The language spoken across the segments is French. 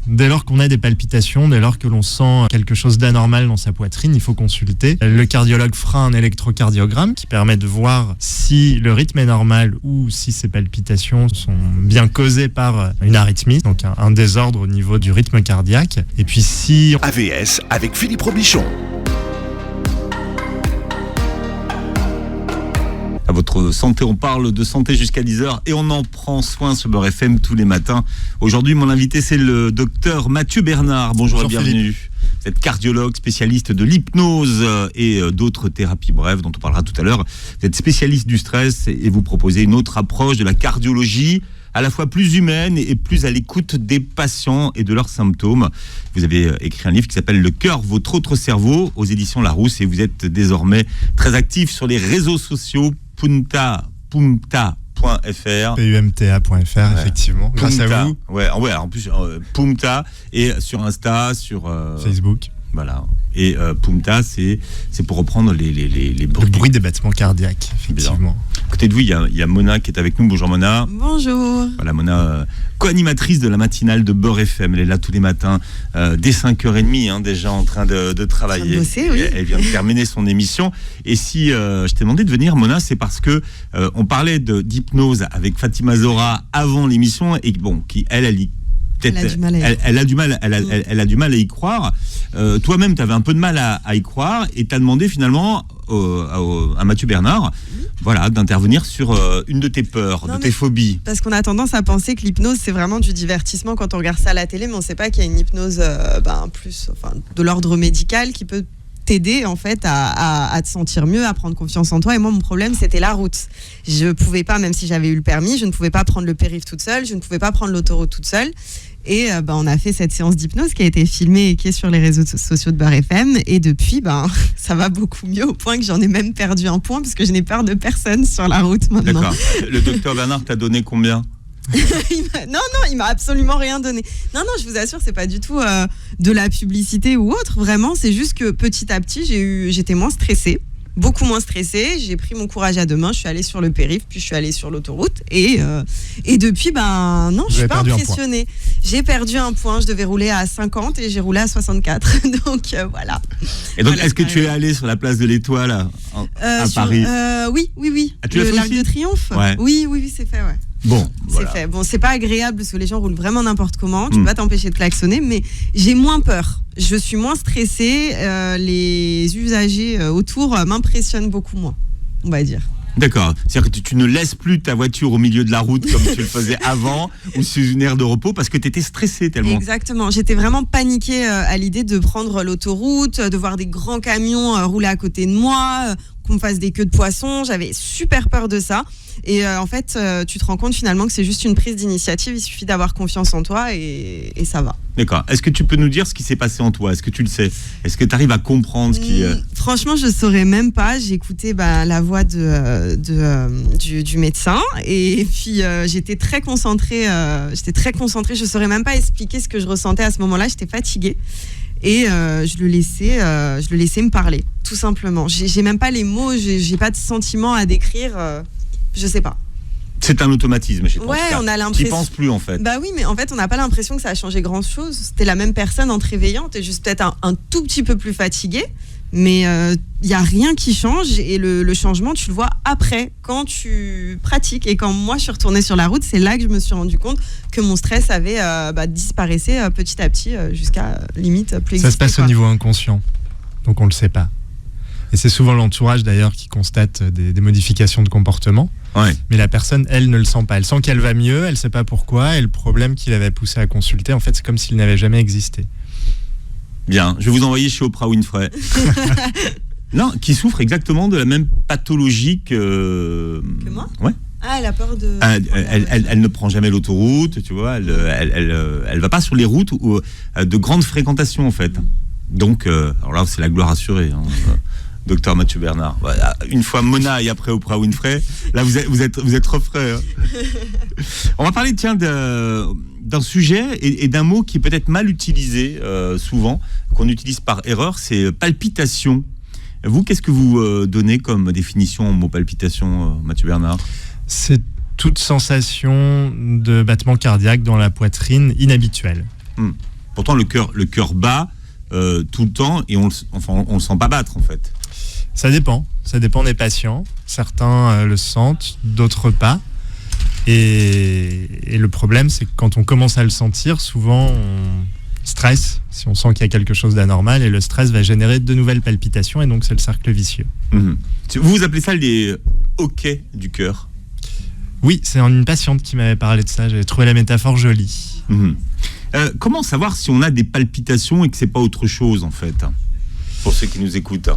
Dès lors qu'on a des palpitations, dès lors que l'on sent quelque chose d'anormal dans sa poitrine, il faut consulter. Le cardiologue fera un électrocardiogramme qui permet de voir si le rythme est normal ou si ces palpitations sont bien causées par une arythmie, donc un désordre au niveau du rythme cardiaque. Et puis si... AVS avec Philippe Robichon. À votre santé, on parle de santé jusqu'à 10h et on en prend soin sur Beurre FM tous les matins. Aujourd'hui, mon invité, c'est le docteur Mathieu Bernard. Bonjour et bienvenue. Vous êtes cardiologue, spécialiste de l'hypnose et d'autres thérapies brèves dont on parlera tout à l'heure. Vous êtes spécialiste du stress et vous proposez une autre approche de la cardiologie, à la fois plus humaine et plus à l'écoute des patients et de leurs symptômes. Vous avez écrit un livre qui s'appelle « Le cœur, votre autre cerveau » aux éditions Larousse et vous êtes désormais très actif sur les réseaux sociaux pumta.fr. PUMTA.fr, effectivement. Grâce à vous. Ouais, en plus, Pumta, et sur Insta, sur Facebook. Voilà. Et Pumta, c'est pour reprendre les bruits. Le bruit des battements cardiaques, effectivement. À côté de vous, il y a Mona qui est avec nous. Bonjour Mona. Bonjour. Voilà, Mona, co-animatrice de la matinale de Beurre FM. Elle est là tous les matins, dès 5h30, déjà en train de travailler. Bosser, oui. Elle vient de terminer son émission. Et si je t'ai demandé de venir, Mona, c'est parce que on parlait d'hypnose avec Fatima Zora avant l'émission, et bon, elle a du mal à y croire. Toi-même, tu avais un peu de mal à y croire et tu as demandé finalement à Mathieu Bernard d'intervenir sur une de tes peurs, tes phobies. Parce qu'on a tendance à penser que l'hypnose, c'est vraiment du divertissement quand on regarde ça à la télé, mais on ne sait pas qu'il y a une hypnose de l'ordre médical qui peut t'aider en fait à te sentir mieux, à prendre confiance en toi. Et moi, mon problème, c'était la route. Je pouvais pas, même si j'avais eu le permis, je ne pouvais pas prendre le périph' toute seule, je ne pouvais pas prendre l'autoroute toute seule. Et on a fait cette séance d'hypnose qui a été filmée et qui est sur les réseaux sociaux de Beurre FM. Et depuis, ça va beaucoup mieux au point que j'en ai même perdu un point parce que je n'ai peur de personne sur la route maintenant. D'accord. Le docteur Bernard t'a donné combien ? il m'a absolument rien donné. Non, je vous assure, c'est pas du tout de la publicité ou autre. Vraiment, c'est juste que petit à petit, j'étais moins stressée. Beaucoup moins stressée, j'ai pris mon courage à deux mains, je suis allée sur le périph', puis je suis allée sur l'autoroute et depuis, non, je suis pas impressionnée. J'ai perdu un point, je devais rouler à 50 et j'ai roulé à 64, donc voilà. Et donc, est-ce que tu es allée sur la place de l'Étoile à Paris ? Oui. L'Arc de Triomphe. Ouais. Oui, c'est fait, ouais. Bon, voilà. C'est fait. Bon, c'est pas agréable parce que les gens roulent vraiment n'importe comment. Tu peux pas t'empêcher de klaxonner, mais j'ai moins peur. Je suis moins stressée. Les usagers autour m'impressionnent beaucoup moins, on va dire. D'accord. C'est-à-dire que tu ne laisses plus ta voiture au milieu de la route comme tu le faisais avant ou sous une aire de repos parce que tu étais stressée tellement. Exactement. J'étais vraiment paniquée à l'idée de prendre l'autoroute, de voir des grands camions rouler à côté de moi, qu'on me fasse des queues de poisson. J'avais super peur de ça. Et en fait, tu te rends compte finalement que c'est juste une prise d'initiative. Il suffit d'avoir confiance en toi et ça va. D'accord. Est-ce que tu peux nous dire ce qui s'est passé en toi ? Est-ce que tu le sais ? Est-ce que tu arrives à comprendre ce qui... Franchement, je ne saurais même pas. J'ai écouté la voix du médecin et puis j'étais très concentrée. Je ne saurais même pas expliquer ce que je ressentais à ce moment-là. J'étais fatiguée. Et je le laissais me parler, tout simplement. J'ai même pas les mots, j'ai pas de sentiments à décrire, je sais pas. C'est un automatisme chez toi. Ouais, on a l'impression. Tu penses plus en fait. Bah oui, mais en fait, on n'a pas l'impression que ça a changé grand-chose. C'était la même personne en te réveillant, t'es juste peut-être un tout petit peu plus fatigué, mais il y a rien qui change et le changement, tu le vois après, quand tu pratiques. Et quand moi, je suis retournée sur la route, c'est là que je me suis rendu compte que mon stress avait disparaissait petit à petit jusqu'à limite plus exister. Ça se passe au niveau inconscient, donc on le sait pas. Et c'est souvent l'entourage d'ailleurs qui constate des modifications de comportement. Ouais. Mais la personne, elle, ne le sent pas. Elle sent qu'elle va mieux, elle ne sait pas pourquoi. Et le problème qui l'avait poussé à consulter, en fait, c'est comme s'il n'avait jamais existé. Bien, je vais vous envoyer chez Oprah Winfrey. Non, qui souffre exactement de la même pathologie que moi. Ouais. Ah, elle a peur de... Elle ne prend jamais l'autoroute, tu vois. Elle va pas sur les routes de grande fréquentation, en fait. Donc, alors là, c'est la gloire assurée. Docteur Mathieu Bernard. Voilà. Une fois Mona et après Oprah Winfrey, là vous êtes refrais. On va parler d'un sujet et d'un mot qui est peut-être mal utilisé souvent, qu'on utilise par erreur, c'est palpitation. Vous, qu'est-ce que vous donnez comme définition au mot palpitation, Mathieu Bernard ? C'est toute sensation de battement cardiaque dans la poitrine inhabituelle. Pourtant, le cœur bat tout le temps et on le sent pas battre, en fait. Ça dépend des patients. Certains le sentent, d'autres pas. Et le problème, c'est que quand on commence à le sentir, souvent on stresse, si on sent qu'il y a quelque chose d'anormal, et le stress va générer de nouvelles palpitations, et donc c'est le cercle vicieux. Vous appelez ça les hoquets du cœur? Oui, c'est une patiente qui m'avait parlé de ça, j'avais trouvé la métaphore jolie. Comment savoir si on a des palpitations et que c'est pas autre chose, en fait, pour ceux qui nous écoutent?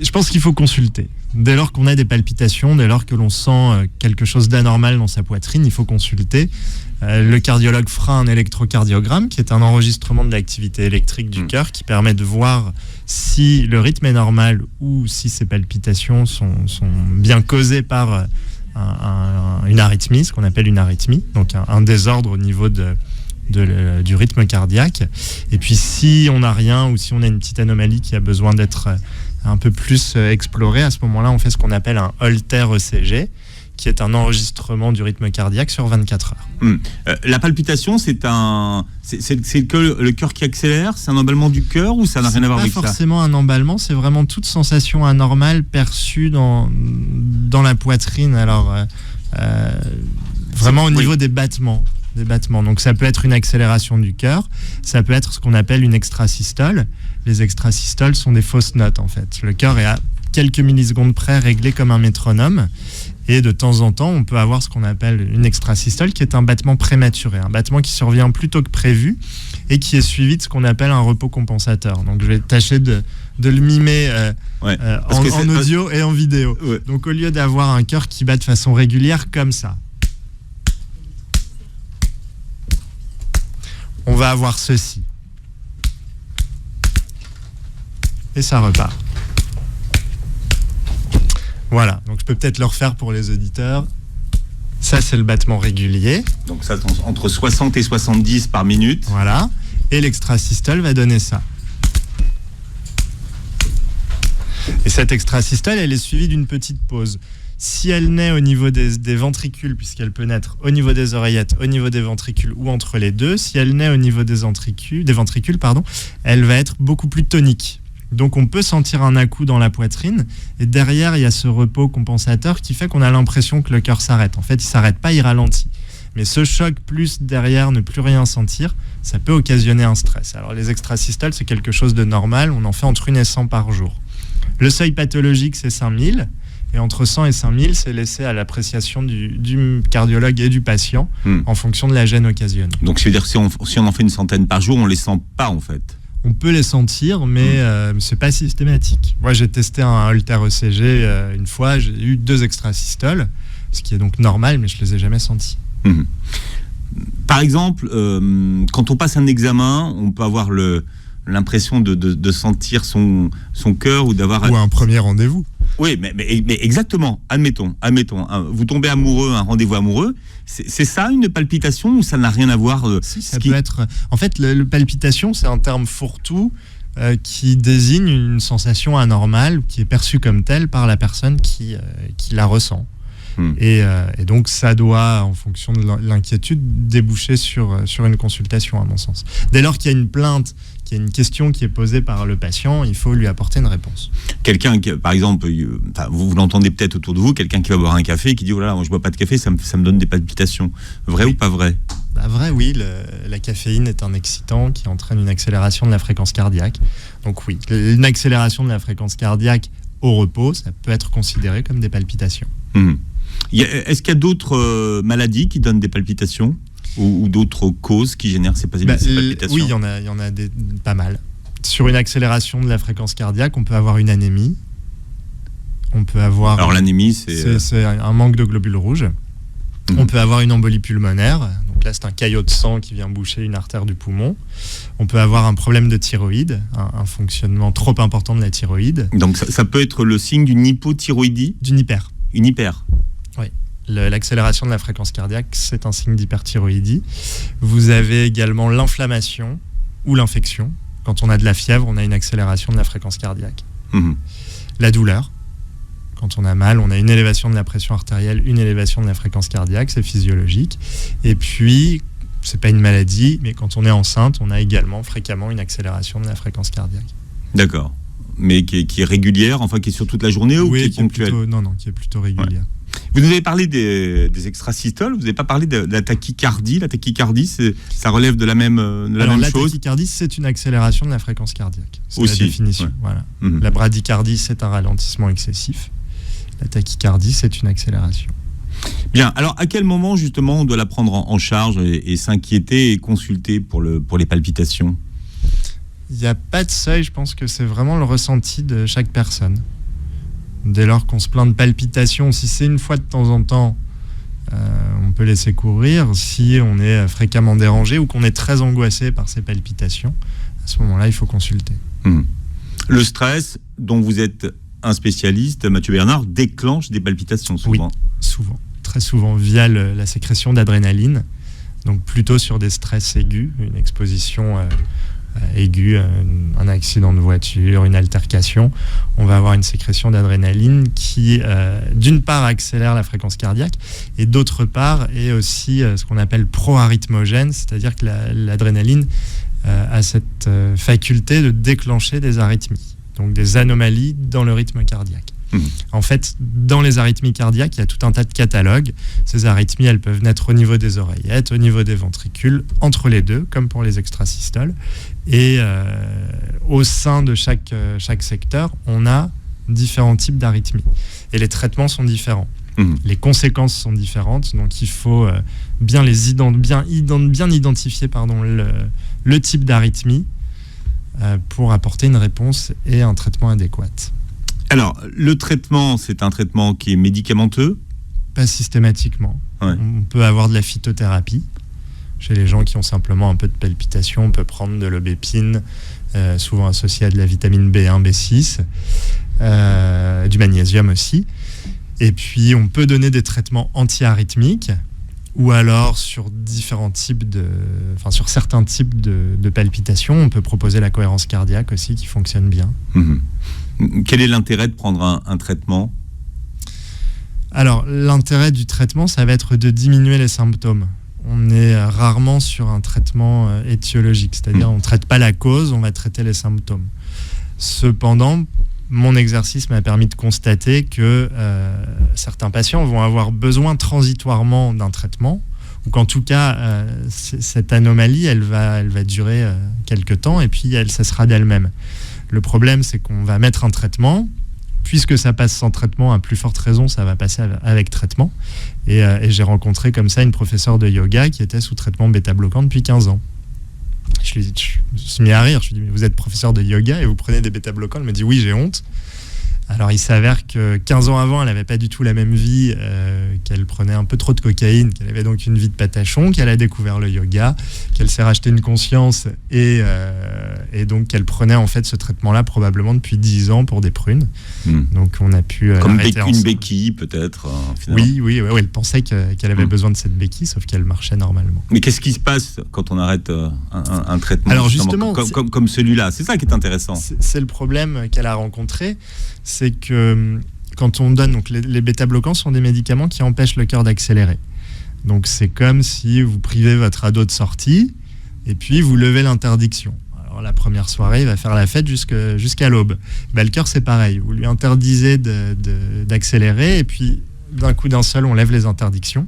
Je pense qu'il faut consulter. Dès lors qu'on a des palpitations, dès lors que l'on sent quelque chose d'anormal dans sa poitrine, il faut consulter. Le cardiologue fera un électrocardiogramme, qui est un enregistrement de l'activité électrique du cœur, qui permet de voir si le rythme est normal ou si ces palpitations sont bien causées par une arythmie, ce qu'on appelle une arythmie, donc un désordre au niveau du rythme cardiaque. Et puis si on n'a rien ou si on a une petite anomalie qui a besoin d'être un peu plus explorée, à ce moment-là, on fait ce qu'on appelle un Holter ECG, qui est un enregistrement du rythme cardiaque sur 24 heures. La palpitation, c'est que le cœur qui accélère, c'est un emballement du cœur ou ça n'a rien à voir avec ça? C'est pas forcément un emballement, c'est vraiment toute sensation anormale perçue dans la poitrine. Alors, vraiment au niveau des battements. Donc ça peut être une accélération du cœur, ça peut être ce qu'on appelle une extrasystole. Les extrasystoles sont des fausses notes, en fait. Le cœur est à quelques millisecondes près réglé comme un métronome, et de temps en temps on peut avoir ce qu'on appelle une extrasystole, qui est un battement prématuré, un battement qui survient plus tôt que prévu et qui est suivi de ce qu'on appelle un repos compensateur. Donc je vais tâcher de le mimer en audio et en vidéo. Donc au lieu d'avoir un cœur qui bat de façon régulière comme ça, on va avoir ceci. Et ça repart. Voilà, donc je peux peut-être le refaire pour les auditeurs. Ça, c'est le battement régulier. Donc ça, entre 60 et 70 par minute. Voilà, et l'extrasystole va donner ça. Et cette extrasystole, elle est suivie d'une petite pause. Si elle naît au niveau des ventricules, puisqu'elle peut naître au niveau des oreillettes, au niveau des ventricules ou entre les deux, si elle naît au niveau des ventricules, elle va être beaucoup plus tonique. Donc on peut sentir un à-coup dans la poitrine, et derrière il y a ce repos compensateur qui fait qu'on a l'impression que le cœur s'arrête. En fait, il s'arrête pas, il ralentit. Mais ce choc plus derrière ne plus rien sentir, ça peut occasionner un stress. Alors les extrasystoles, c'est quelque chose de normal, on en fait entre 1 et 100 par jour. Le seuil pathologique, c'est 5000. Et entre 100 et 5000, c'est laissé à l'appréciation du cardiologue et du patient en fonction de la gêne occasionnée. Donc, ça veut dire que si on en fait une centaine par jour, on ne les sent pas, en fait? On peut les sentir, mais ce n'est pas systématique. Moi, j'ai testé un Holter ECG une fois, j'ai eu 2 extrasystoles, ce qui est donc normal, mais je ne les ai jamais sentis. Par exemple, quand on passe un examen, on peut avoir l'impression de sentir son cœur ou d'avoir... Ou un premier rendez-vous. Oui, mais exactement. Admettons, vous tombez amoureux, un rendez-vous amoureux, c'est ça une palpitation ou ça n'a rien à voir? Si, ça peut être... En fait, le palpitation, c'est un terme fourre-tout qui désigne une sensation anormale qui est perçue comme telle par la personne qui la ressent. Et donc ça doit, en fonction de l'inquiétude, déboucher sur une consultation, à mon sens. Dès lors qu'il y a une plainte, qu'il y a une question qui est posée par le patient, il faut lui apporter une réponse. Quelqu'un qui, par exemple, vous l'entendez peut-être autour de vous, quelqu'un qui va boire un café et qui dit « Oh là là, moi je bois pas de café, ça me donne des palpitations ». Vrai ou pas vrai? Vrai, oui. La caféine est un excitant qui entraîne une accélération de la fréquence cardiaque. Donc oui, une accélération de la fréquence cardiaque au repos, ça peut être considéré comme des palpitations. Est-ce qu'il y a d'autres maladies qui donnent des palpitations ou d'autres causes qui génèrent ces palpitations? Oui, il y en a pas mal. Sur une accélération de la fréquence cardiaque, on peut avoir une anémie. On peut avoir... Alors l'anémie, c'est un manque de globules rouges. On peut avoir une embolie pulmonaire. Donc là, c'est un caillot de sang qui vient boucher une artère du poumon. On peut avoir un problème de thyroïde, un fonctionnement trop important de la thyroïde. Donc ça peut être le signe d'une hypothyroïdie? D'une hyper. Une hyper? Oui. L'accélération de la fréquence cardiaque, c'est un signe d'hyperthyroïdie. Vous avez également l'inflammation ou l'infection. Quand on a de la fièvre, on a une accélération de la fréquence cardiaque. La douleur. Quand on a mal, on a une élévation de la pression artérielle, une élévation de la fréquence cardiaque, c'est physiologique. Et puis, c'est pas une maladie, mais quand on est enceinte, on a également fréquemment une accélération de la fréquence cardiaque. D'accord. Mais qui est régulière, enfin qui est sur toute la journée ou qui est ponctuelle? Qui est plutôt régulière. Ouais. Vous nous avez parlé des extrasystoles, vous n'avez pas parlé de la tachycardie. La tachycardie, ça relève de la même chose? La tachycardie, c'est une accélération de la fréquence cardiaque. C'est aussi, la définition. Ouais. Voilà. La bradycardie, c'est un ralentissement excessif. La tachycardie, c'est une accélération. Bien, alors à quel moment justement on doit la prendre en charge et s'inquiéter et consulter pour les palpitations? Il n'y a pas de seuil, je pense que c'est vraiment le ressenti de chaque personne. Dès lors qu'on se plaint de palpitations, si c'est une fois de temps en temps, on peut laisser courir. Si on est fréquemment dérangé ou qu'on est très angoissé par ces palpitations, à ce moment-là, il faut consulter. Le stress, dont vous êtes un spécialiste, Mathieu Bernard, déclenche des palpitations souvent? Oui, souvent. Très souvent via la sécrétion d'adrénaline. Donc plutôt sur des stress aigus, une exposition aiguë, un accident de voiture, une altercation, on va avoir une sécrétion d'adrénaline qui, d'une part, accélère la fréquence cardiaque et d'autre part, est aussi ce qu'on appelle pro-arythmogène, c'est-à-dire que l'adrénaline a cette faculté de déclencher des arythmies, donc des anomalies dans le rythme cardiaque. En fait, dans les arythmies cardiaques, il y a tout un tas de catalogues. Ces arythmies, elles peuvent naître au niveau des oreillettes, au niveau des ventricules, entre les deux, comme pour les extrasystoles. Et au sein de chaque secteur, on a différents types d'arythmies. Et les traitements sont différents. Les conséquences sont différentes. Donc, il faut bien identifier le type d'arythmie pour apporter une réponse et un traitement adéquat. Alors, le traitement, c'est un traitement qui est médicamenteux? Pas systématiquement. Ouais. On peut avoir de la phytothérapie. Chez les gens qui ont simplement un peu de palpitations, on peut prendre de l'obépine, souvent associée à de la vitamine B1, B6, du magnésium aussi. Et puis, on peut donner des traitements anti-arythmiques ou alors sur certains types de palpitations, on peut proposer la cohérence cardiaque aussi qui fonctionne bien. Quel est l'intérêt de prendre un traitement? Alors, l'intérêt du traitement, ça va être de diminuer les symptômes. On est rarement sur un traitement étiologique, c'est-à-dire on ne traite pas la cause, on va traiter les symptômes. Cependant, mon exercice m'a permis de constater que certains patients vont avoir besoin transitoirement d'un traitement, ou qu'en tout cas, cette anomalie, elle va durer quelques temps, et puis elle cessera d'elle-même. Le problème, c'est qu'on va mettre un traitement. Puisque ça passe sans traitement, à plus forte raison, ça va passer avec traitement. Et j'ai rencontré comme ça une professeure de yoga qui était sous traitement bêta-bloquant depuis 15 ans. Je me suis mis à rire. Je lui ai dit, mais vous êtes professeur de yoga et vous prenez des bêta-bloquants? Elle me dit, oui, j'ai honte. Alors, il s'avère que 15 ans avant, elle n'avait pas du tout la même vie, qu'elle prenait un peu trop de cocaïne, qu'elle avait donc une vie de patachon, qu'elle a découvert le yoga, qu'elle s'est racheté une conscience et donc qu'elle prenait en fait ce traitement-là probablement depuis 10 ans pour des prunes. Donc, on a pu comme une béquille peut-être Oui, elle pensait qu'elle avait besoin de cette béquille, sauf qu'elle marchait normalement. Mais qu'est-ce qui se passe quand on arrête un traitement? Alors justement, comme celui-là, c'est ça qui est intéressant. C'est le problème qu'elle a rencontré, c'est que quand on donne, donc les bêta-bloquants sont des médicaments qui empêchent le cœur d'accélérer. Donc c'est comme si vous privez votre ado de sortie et puis vous levez l'interdiction. Alors la première soirée, il va faire la fête jusqu'à l'aube. Le cœur, c'est pareil. Vous lui interdisez d'accélérer et puis d'un seul, on lève les interdictions.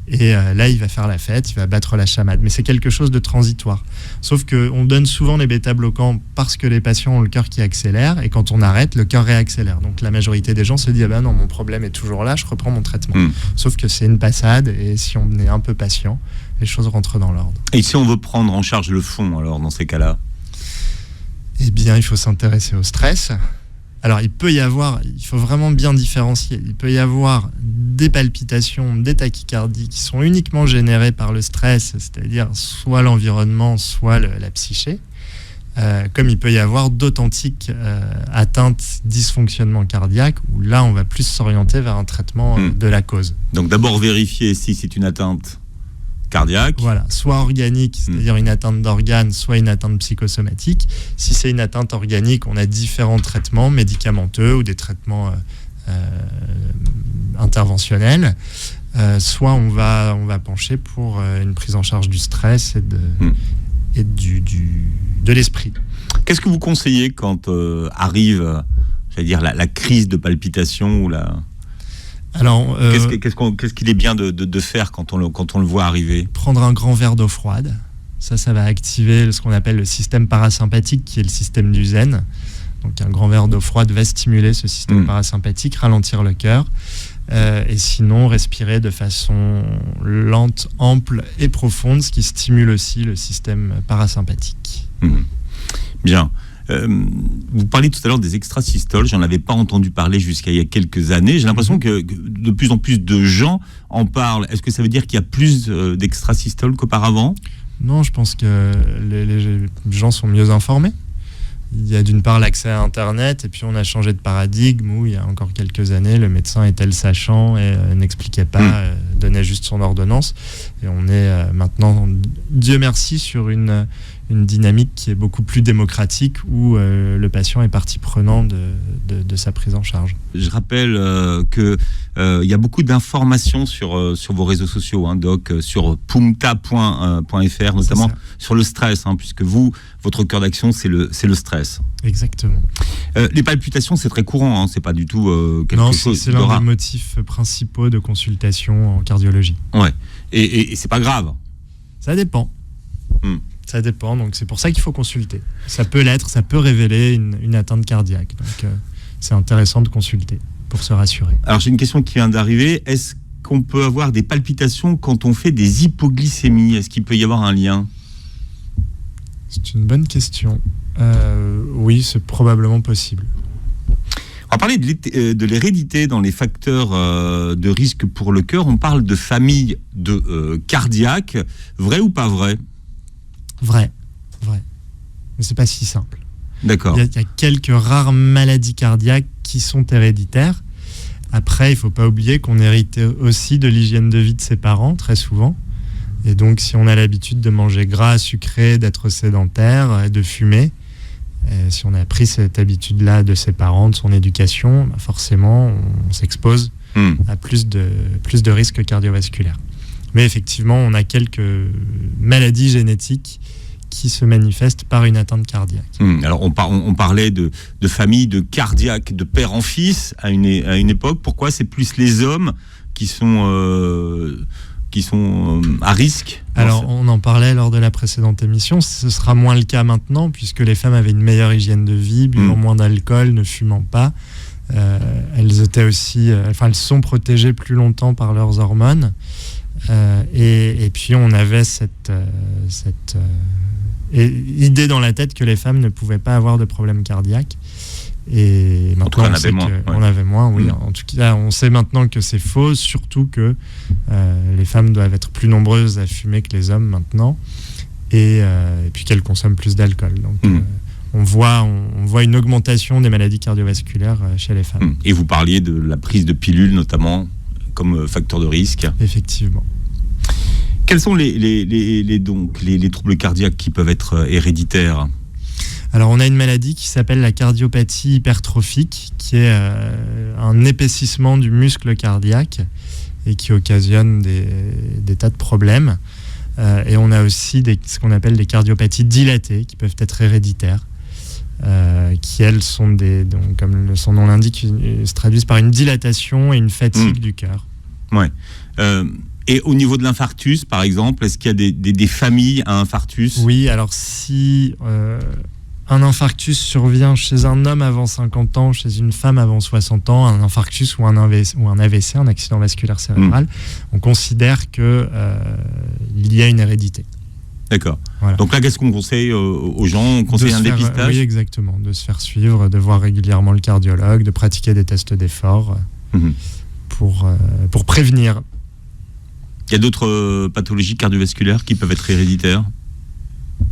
Et là, il va faire la fête, il va battre la chamade. Mais c'est quelque chose de transitoire. Sauf qu'on donne souvent les bêta-bloquants parce que les patients ont le cœur qui accélère. Et quand on arrête, le cœur réaccélère. Donc la majorité des gens se disent, ah ben non, mon problème est toujours là, je reprends mon traitement. Sauf que c'est une passade. Et si on est un peu patient, les choses rentrent dans l'ordre. Et si on veut prendre en charge le fond, alors, dans ces cas-là? Eh bien, il faut s'intéresser au stress. Alors, il faut vraiment bien différencier. Il peut y avoir des palpitations, des tachycardies qui sont uniquement générées par le stress, c'est-à-dire soit l'environnement, soit la psyché. Comme il peut y avoir d'authentiques atteintes, dysfonctionnements cardiaques, où là, on va plus s'orienter vers un traitement de la cause. Donc, d'abord vérifier si c'est une atteinte cardiaque. Voilà, soit organique, c'est-à-dire une atteinte d'organes, soit une atteinte psychosomatique. Si c'est une atteinte organique, on a différents traitements médicamenteux ou des traitements interventionnels. soit on va pencher pour une prise en charge du stress et de l'esprit. Qu'est-ce que vous conseillez quand arrive, j'allais dire, la crise de palpitation ou la... Alors, qu'est-ce qu'il est bien de faire quand on le voit arriver? Prendre un grand verre d'eau froide. Ça va activer ce qu'on appelle le système parasympathique, qui est le système du zen. Donc un grand verre d'eau froide va stimuler ce système parasympathique, ralentir le cœur. Et sinon, respirer de façon lente, ample et profonde, ce qui stimule aussi le système parasympathique. Bien. Vous parliez tout à l'heure des extrasystoles, j'en avais pas entendu parler jusqu'à il y a quelques années. J'ai l'impression que de plus en plus de gens en parlent. Est-ce que ça veut dire qu'il y a plus d'extrasystoles qu'auparavant? Non, je pense que les gens sont mieux informés. Il y a d'une part l'accès à Internet, et puis on a changé de paradigme où il y a encore quelques années, le médecin était le sachant et n'expliquait pas, donnait juste son ordonnance. Et on est maintenant, Dieu merci, sur une dynamique qui est beaucoup plus démocratique où le patient est partie prenante de sa prise en charge. Je rappelle que il y a beaucoup d'informations sur vos réseaux sociaux, hein, Doc, sur pumta.fr, notamment sur le stress, hein, puisque votre cœur d'action, c'est le stress. Exactement. Les palpitations, c'est très courant, hein, c'est pas du tout quelque chose. Non, c'est l'un des motifs principaux de consultation en cardiologie. Ouais. Et c'est pas grave. Ça dépend. Ça dépend, donc c'est pour ça qu'il faut consulter. Ça peut l'être, ça peut révéler une atteinte cardiaque. Donc c'est intéressant de consulter pour se rassurer. Alors j'ai une question qui vient d'arriver. Est-ce qu'on peut avoir des palpitations quand on fait des hypoglycémies? Est-ce qu'il peut y avoir un lien? C'est une bonne question. Oui, c'est probablement possible. On va parler de l'hérédité dans les facteurs de risque pour le cœur. On parle de famille cardiaque. Vrai ou pas vrai? Vrai. Mais c'est pas si simple. D'accord. Il y a quelques rares maladies cardiaques qui sont héréditaires. Après, il faut pas oublier qu'on hérite aussi de l'hygiène de vie de ses parents, très souvent. Et donc, si on a l'habitude de manger gras, sucré, d'être sédentaire, de fumer, si on a pris cette habitude-là de ses parents, de son éducation, forcément, on s'expose à plus de risques cardiovasculaires. Mais effectivement, on a quelques maladies génétiques qui se manifestent par une atteinte cardiaque. Alors, on parlait de famille, de cardiaque, de père en fils à une époque. Pourquoi c'est plus les hommes qui sont à risque? Alors, on en parlait lors de la précédente émission. Ce sera moins le cas maintenant, puisque les femmes avaient une meilleure hygiène de vie, buvant moins d'alcool, ne fumant pas. Elles étaient aussi, elles sont protégées plus longtemps par leurs hormones. Et puis on avait cette idée dans la tête que les femmes ne pouvaient pas avoir de problème cardiaque. Et maintenant, on avait moins, oui. En tout cas, on sait maintenant que c'est faux, surtout que les femmes doivent être plus nombreuses à fumer que les hommes maintenant, et puis qu'elles consomment plus d'alcool. Donc, on voit une augmentation des maladies cardiovasculaires chez les femmes. Et vous parliez de la prise de pilules, notamment, comme facteur de risque. Effectivement. Quels sont les troubles cardiaques qui peuvent être héréditaires? Alors, on a une maladie qui s'appelle la cardiopathie hypertrophique, qui est un épaississement du muscle cardiaque et qui occasionne des tas de problèmes. Et on a aussi ce qu'on appelle des cardiopathies dilatées, qui peuvent être héréditaires, qui, elles, sont donc, comme son nom l'indique, se traduisent par une dilatation et une fatigue du cœur. Ouais. Et au niveau de l'infarctus, par exemple, est-ce qu'il y a des familles à infarctus? Oui, alors si un infarctus survient chez un homme avant 50 ans, chez une femme avant 60 ans, un infarctus ou un AVC, un accident vasculaire cérébral, on considère qu'il y a une hérédité. D'accord. Voilà. Donc là, qu'est-ce qu'on conseille aux gens? On conseille un dépistage? Oui, exactement. De se faire suivre, de voir régulièrement le cardiologue, de pratiquer des tests d'effort pour prévenir. Il y a d'autres pathologies cardiovasculaires qui peuvent être héréditaires?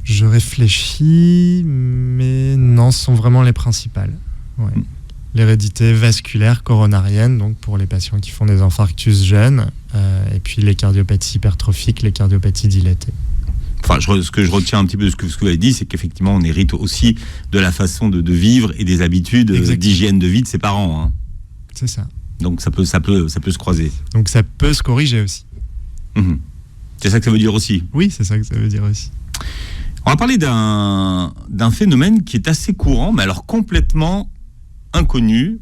Je réfléchis, mais non, ce sont vraiment les principales. Ouais. L'hérédité vasculaire coronarienne, donc pour les patients qui font des infarctus jeunes, et puis les cardiopathies hypertrophiques, les cardiopathies dilatées. Enfin, ce que je retiens un petit peu de ce que vous avez dit, c'est qu'effectivement, on hérite aussi de la façon de vivre et des habitudes d'hygiène de vie de ses parents. Hein. C'est ça. Donc ça peut se croiser. Donc ça peut se corriger aussi. C'est ça que ça veut dire aussi. Oui, c'est ça que ça veut dire aussi. On va parler d'un phénomène qui est assez courant, mais alors complètement inconnu.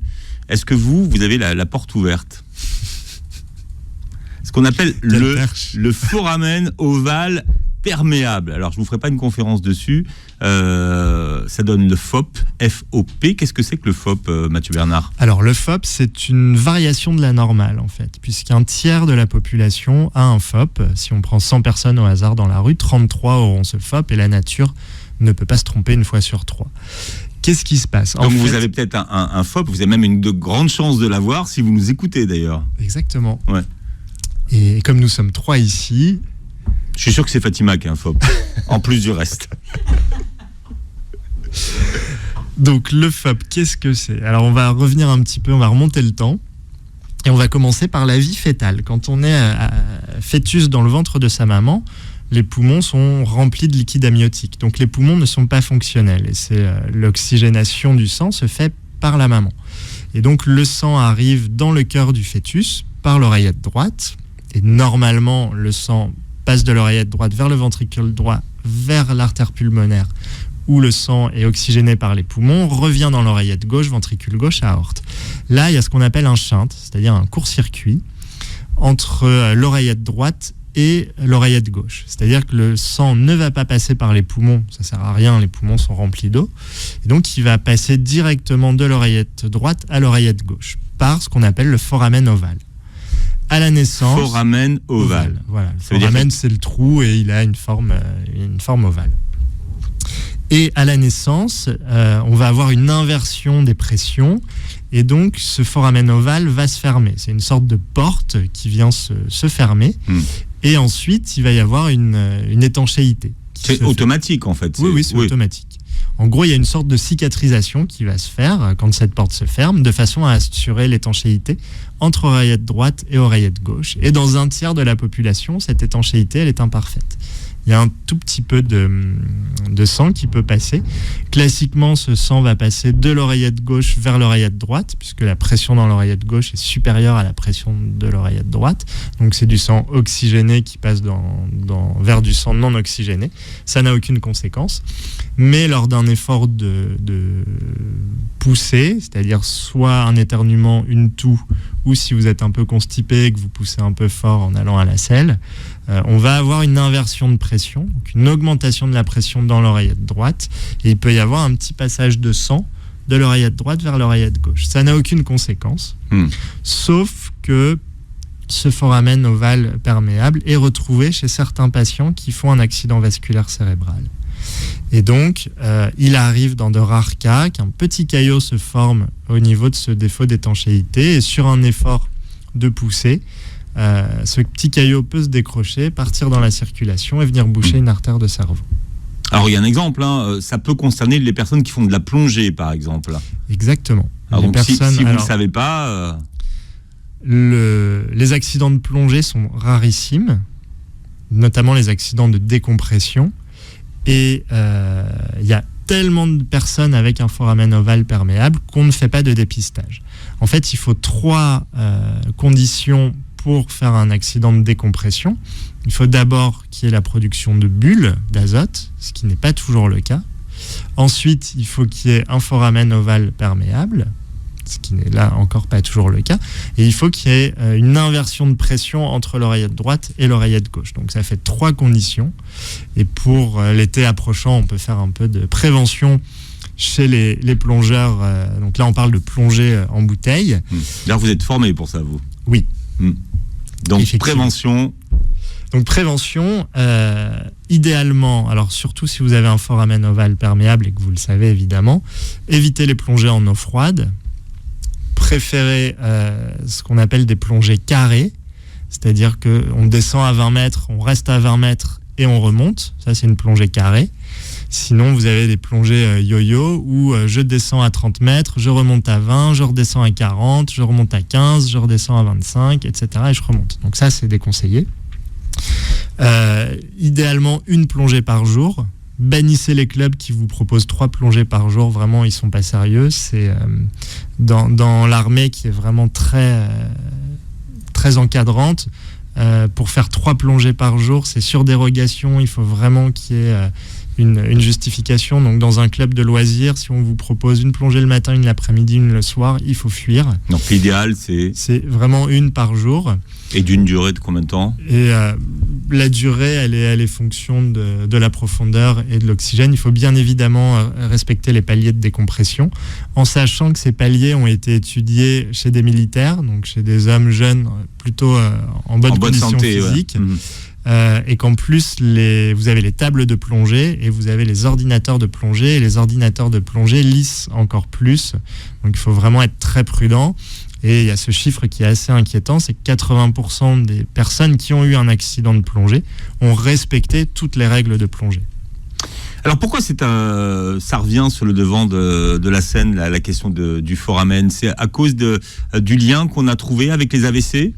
Est-ce que vous avez la porte ouverte? Ce qu'on appelle le foramen ovale perméable. Alors, je ne vous ferai pas une conférence dessus. Ça donne le FOP, F-O-P. Qu'est-ce que c'est que le FOP, Mathieu Bernard? Alors, le FOP, c'est une variation de la normale, en fait, puisqu'un tiers de la population a un FOP. Si on prend 100 personnes au hasard dans la rue, 33 auront ce FOP, et la nature ne peut pas se tromper une fois sur 3. Qu'est-ce qui se passe? Donc, vous avez peut-être un FOP, vous avez même une de grandes chances de l'avoir si vous nous écoutez, d'ailleurs. Exactement. Ouais. Et comme nous sommes 3 ici... Je suis sûr que c'est Fatima qui a un FOP, en plus du reste. Donc le FOP, qu'est-ce que c'est? Alors on va revenir un petit peu, on va remonter le temps. Et on va commencer par la vie fœtale. Quand on est fœtus dans le ventre de sa maman, les poumons sont remplis de liquide amniotique. Donc les poumons ne sont pas fonctionnels. Et c'est l'oxygénation du sang se fait par la maman. Et donc le sang arrive dans le cœur du fœtus par l'oreillette droite. Et normalement, le sang passe de l'oreillette droite vers le ventricule droit, vers l'artère pulmonaire, où le sang est oxygéné par les poumons, revient dans l'oreillette gauche, ventricule gauche, aorte. Là, il y a ce qu'on appelle un shunt, c'est-à-dire un court-circuit entre l'oreillette droite et l'oreillette gauche. C'est-à-dire que le sang ne va pas passer par les poumons, ça sert à rien, les poumons sont remplis d'eau, et donc il va passer directement de l'oreillette droite à l'oreillette gauche, par ce qu'on appelle le foramen ovale. À la naissance... Foramen ovale. Voilà, le foramen, c'est le trou et il a une forme ovale. Et à la naissance, on va avoir une inversion des pressions et donc ce foramen ovale va se fermer. C'est une sorte de porte qui vient se fermer et ensuite il va y avoir une étanchéité. C'est automatique en fait. Oui, c'est automatique. En gros, il y a une sorte de cicatrisation qui va se faire quand cette porte se ferme, de façon à assurer l'étanchéité entre oreillette droite et oreillette gauche. Et dans un tiers de la population, cette étanchéité, elle est imparfaite. Il y a un tout petit peu de sang qui peut passer. Classiquement, ce sang va passer de l'oreillette gauche vers l'oreillette droite, puisque la pression dans l'oreillette gauche est supérieure à la pression de l'oreillette droite. Donc c'est du sang oxygéné qui passe vers du sang non oxygéné. Ça n'a aucune conséquence. Mais lors d'un effort de poussée, c'est-à-dire soit un éternuement, une toux, ou si vous êtes un peu constipé et que vous poussez un peu fort en allant à la selle, on va avoir une inversion de pression, donc une augmentation de la pression dans l'oreillette droite, et il peut y avoir un petit passage de sang de l'oreillette droite vers l'oreillette gauche. Ça n'a aucune conséquence, sauf que ce foramen ovale perméable est retrouvé chez certains patients qui font un accident vasculaire cérébral. Et donc, il arrive dans de rares cas qu'un petit caillot se forme au niveau de ce défaut d'étanchéité, et sur un effort de poussée, ce petit caillot peut se décrocher, partir dans la circulation et venir boucher une artère de cerveau. Alors il y a un exemple, ça peut concerner les personnes qui font de la plongée par exemple. Exactement. Alors, donc, si vous ne le savez pas... Les accidents de plongée sont rarissimes, notamment les accidents de décompression. Et il y a tellement de personnes avec un foramen ovale perméable qu'on ne fait pas de dépistage. En fait, il faut 3 conditions pour faire un accident de décompression. Il faut d'abord qu'il y ait la production de bulles d'azote, ce qui n'est pas toujours le cas. Ensuite, il faut qu'il y ait un foramen ovale perméable, ce qui n'est là encore pas toujours le cas. Et il faut qu'il y ait une inversion de pression entre l'oreillette droite et l'oreillette gauche. Donc ça fait 3 conditions. Et pour l'été approchant, on peut faire un peu de prévention chez les plongeurs. Donc là, on parle de plongée en bouteille. Là, vous êtes formé pour ça, vous? Oui. Donc prévention. Donc prévention, idéalement, alors surtout si vous avez un foramen ovale perméable et que vous le savez évidemment, évitez les plongées en eau froide. Préférez ce qu'on appelle des plongées carrées, c'est-à-dire qu'on descend à 20 mètres, on reste à 20 mètres et on remonte. Ça, c'est une plongée carrée. Sinon, vous avez des plongées yo-yo où je descends à 30 mètres, je remonte à 20, je redescends à 40, je remonte à 15, je redescends à 25, etc. et je remonte. Donc ça, c'est déconseillé. Idéalement, une plongée par jour, Bannissez les clubs qui vous proposent 3 plongées par jour. Vraiment, ils sont pas sérieux. C'est dans l'armée qui est vraiment très encadrante. Pour faire 3 plongées par jour, c'est sur dérogation. Il faut vraiment qu'il y ait une justification. Donc, dans un club de loisirs, si on vous propose une plongée le matin, une l'après-midi, une le soir, il faut fuir. Donc, l'idéal, c'est vraiment une par jour. Et d'une durée de combien de temps ? Et la durée, elle est fonction de la profondeur et de l'oxygène. Il faut bien évidemment respecter les paliers de décompression, en sachant que ces paliers ont été étudiés chez des militaires, donc chez des hommes jeunes, plutôt en bonne condition santé, physique. Ouais. Et qu'en plus, vous avez les tables de plongée et vous avez les ordinateurs de plongée. Et les ordinateurs de plongée lissent encore plus. Donc il faut vraiment être très prudent. Et il y a ce chiffre qui est assez inquiétant, c'est que 80% des personnes qui ont eu un accident de plongée ont respecté toutes les règles de plongée. Alors pourquoi ça revient sur le devant de la scène, la question du foramen ? C'est à cause du lien qu'on a trouvé avec les AVC ?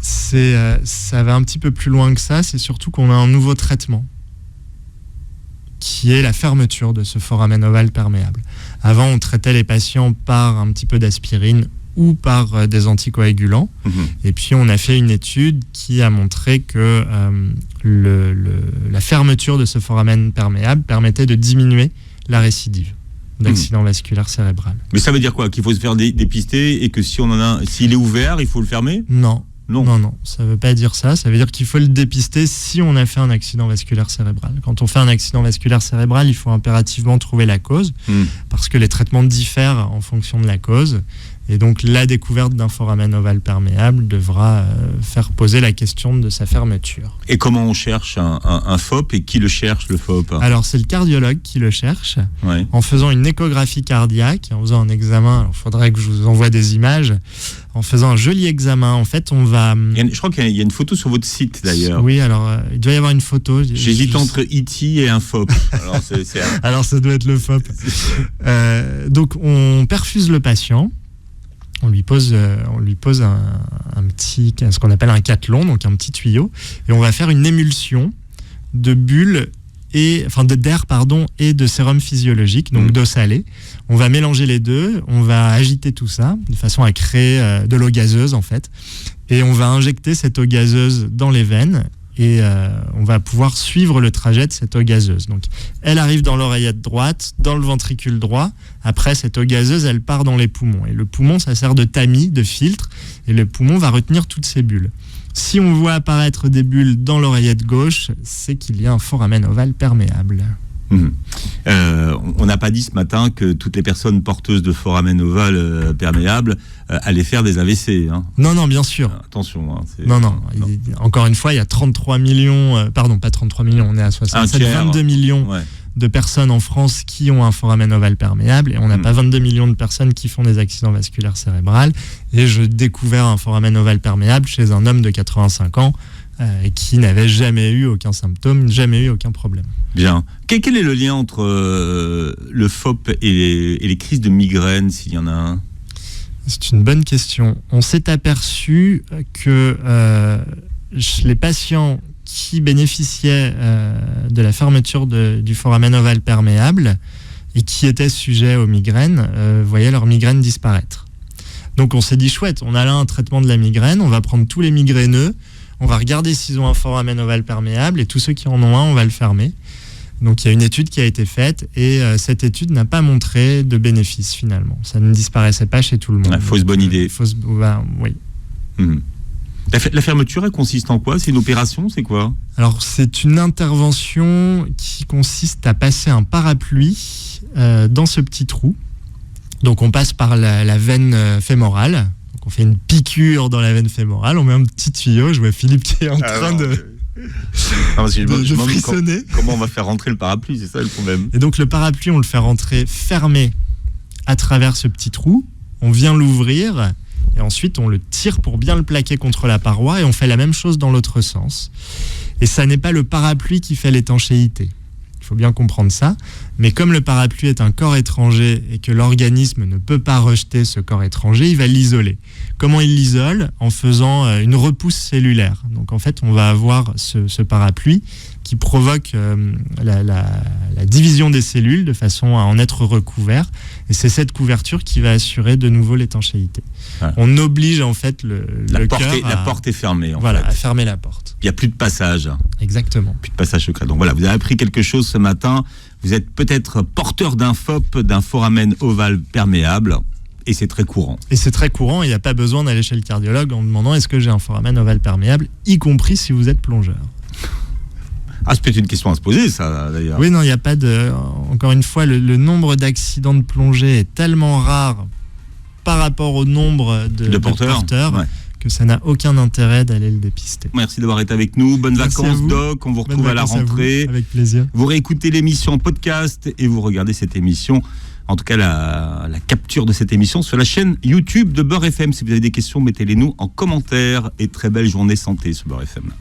Ça va un petit peu plus loin que ça, c'est surtout qu'on a un nouveau traitement qui est la fermeture de ce foramen ovale perméable. Avant, on traitait les patients par un petit peu d'aspirine ou par des anticoagulants. Et puis, on a fait une étude qui a montré que la fermeture de ce foramen perméable permettait de diminuer la récidive d'accident vasculaire cérébral. Mais ça veut dire quoi ? Qu'il faut se faire dépister et que s'il est ouvert, il faut le fermer ? Non, ça ne veut pas dire ça. Ça veut dire qu'il faut le dépister si on a fait un accident vasculaire cérébral. Quand on fait un accident vasculaire cérébral, il faut impérativement trouver la cause, parce que les traitements diffèrent en fonction de la cause. Et donc, la découverte d'un foramen ovale perméable devra faire poser la question de sa fermeture. Et comment on cherche un FOP et qui le cherche, le FOP ? Alors, c'est le cardiologue qui le cherche, en faisant une échographie cardiaque, en faisant un examen. Il faudrait que je vous envoie des images. En faisant un joli examen, en fait, on va... Je crois qu'il y a une photo sur votre site, d'ailleurs. Oui, alors, il doit y avoir une photo. J'hésite entre E.T. et un FOP. Alors, ça doit être le FOP. Donc, on perfuse le patient. On lui pose un petit, ce qu'on appelle un cathlon, donc un petit tuyau, et on va faire une émulsion de bulles d'air et de sérum physiologique, donc d'eau salée. On va mélanger les deux, on va agiter tout ça de façon à créer de l'eau gazeuse en fait, et on va injecter cette eau gazeuse dans les veines. Et on va pouvoir suivre le trajet de cette eau gazeuse. Donc, elle arrive dans l'oreillette droite, dans le ventricule droit. Après, cette eau gazeuse, elle part dans les poumons. Et le poumon, ça sert de tamis, de filtre. Et le poumon va retenir toutes ces bulles. Si on voit apparaître des bulles dans l'oreillette gauche, c'est qu'il y a un foramen ovale perméable. On n'a pas dit ce matin que toutes les personnes porteuses de foramen ovale perméable allaient faire des AVC. Hein. Non, bien sûr. Attention. Non. Encore une fois, il y a 33 millions, pas 33 millions, on est à 67, 22 millions de personnes en France qui ont un foramen ovale perméable, et on n'a pas 22 millions de personnes qui font des accidents vasculaires cérébrales. Et je découvert un foramen ovale perméable chez un homme de 85 ans qui n'avait jamais eu aucun symptôme, jamais eu aucun problème. Bien. Quel est le lien entre le FOP et les crises de migraine, s'il y en a un ? C'est une bonne question. On s'est aperçu que les patients qui bénéficiaient de la fermeture du foramen ovale perméable et qui étaient sujets aux migraines voyaient leur migraine disparaître. Donc on s'est dit, chouette, on a là un traitement de la migraine, on va prendre tous les migraineux, on va regarder s'ils ont un foramen ovale perméable, et tous ceux qui en ont un, on va le fermer. Donc il y a une étude qui a été faite, et cette étude n'a pas montré de bénéfice finalement. Ça ne disparaissait pas chez tout le monde. Fausse bonne idée. Oui. La fermeture, elle consiste en quoi ? C'est une opération ? C'est quoi ? Alors c'est une intervention qui consiste à passer un parapluie dans ce petit trou. Donc on passe par la veine fémorale. Donc on fait une piqûre dans la veine fémorale. On met un petit tuyau. Je vois Philippe qui est en train de frissonner. Comment on va faire rentrer le parapluie ? C'est ça le problème. Et donc le parapluie, on le fait rentrer fermé à travers ce petit trou. On vient l'ouvrir et ensuite on le tire pour bien le plaquer contre la paroi, et on fait la même chose dans l'autre sens. Et ça n'est pas le parapluie qui fait l'étanchéité. Il Il faut bien comprendre ça. Mais comme le parapluie est un corps étranger et que l'organisme ne peut pas rejeter ce corps étranger, il va l'isoler. Comment il l'isole ? En faisant une repousse cellulaire. Donc en fait, on va avoir ce parapluie qui provoque la division des cellules de façon à en être recouvert. Et c'est cette couverture qui va assurer de nouveau l'étanchéité. Ouais. On oblige en fait la porte est fermée. À fermer la porte. Il n'y a plus de passage. Exactement. Plus de passage secret. Donc voilà, vous avez appris quelque chose ce matin. Vous êtes peut-être porteur d'un FOP, d'un foramen ovale perméable. Et c'est très courant. Et c'est très courant. Il n'y a pas besoin d'aller chez le cardiologue en demandant est-ce que j'ai un foramen ovale perméable, y compris si vous êtes plongeur. Ah, c'est peut-être une question à se poser, ça, d'ailleurs. Oui, non, il n'y a pas de... Encore une fois, le nombre d'accidents de plongée est tellement rare par rapport au nombre de porteurs que ça n'a aucun intérêt d'aller le dépister. Merci d'avoir été avec nous. Bonnes vacances, Doc. On vous retrouve à la rentrée. Avec plaisir. Vous réécoutez l'émission en podcast et vous regardez cette émission, en tout cas la capture de cette émission, sur la chaîne YouTube de Beurre FM. Si vous avez des questions, mettez-les nous en commentaire. Et très belle journée santé sur Beurre FM.